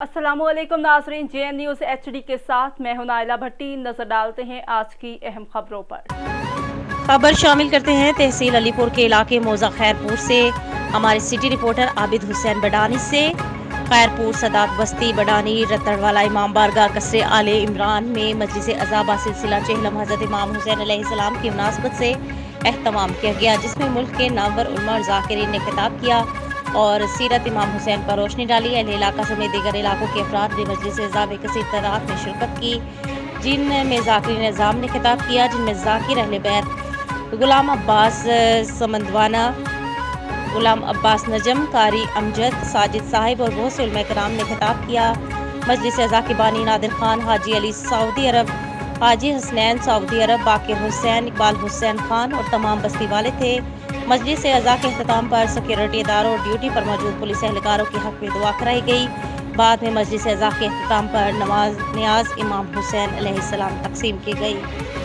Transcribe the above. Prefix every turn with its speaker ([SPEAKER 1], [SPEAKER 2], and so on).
[SPEAKER 1] अस्सलाम वालेकुम नाजरीन, JN न्यूज़ HD के साथ मैं हूं नाइला भट्टी। नजर डालते हैं आज की अहम खबरों पर।
[SPEAKER 2] खबर शामिल करते हैं तहसील अलीपुर के इलाके मौजा खैरपुर से हमारे सिटी रिपोर्टर आबिद हुसैन बडानी से। खैरपुर सदात बस्ती बडानी रतड़वाला इमाम बारगाह कसरे आले इमरान में मजलिस अज़ाबा सिलसिला चहलम हज़रत इमाम हुसैन अलैहिस्सलाम की मुनासबत से एहतमाम किया गया, जिसमें मुल्क के नामवर उलमा और ज़ाकिरीन ने खिताब किया और सीरत इमाम हुसैन पर रोशनी डाली। अहले इलाका समेत दीगर इलाकों के अफराद ने मजलिस अज़ाब कसीर तादाद में शिरकत की, जिनमें ज़ाकिरीन निज़ाम ने खिताब किया, जिनमें ज़ाकिर अहले बैत गुलाम अब्बास समंदवाना, गुलाम अब्बास नजम, कारी अमजद, साजिद साहिब और बहुत से उलमा कराम ने खिताब किया। मजलिस अज़ा के बानी नादिर खान, हाजी अली सऊदी अरब, हाजी हसनैन सऊदी अरब, बाकिर हुसैन, इकबाल हुसैन खान और तमाम बस्ती वाले थे। मजलिस अज़ा के अख्ताम पर सिक्योरिटी इदारों और ड्यूटी पर मौजूद पुलिस एहलकारों के हक में दुआ कराई गई। बाद में मजलिस अज़ा के अख्ताम पर नमाज नियाज इमाम हुसैन अलैहिस्सलाम तकसीम की गई।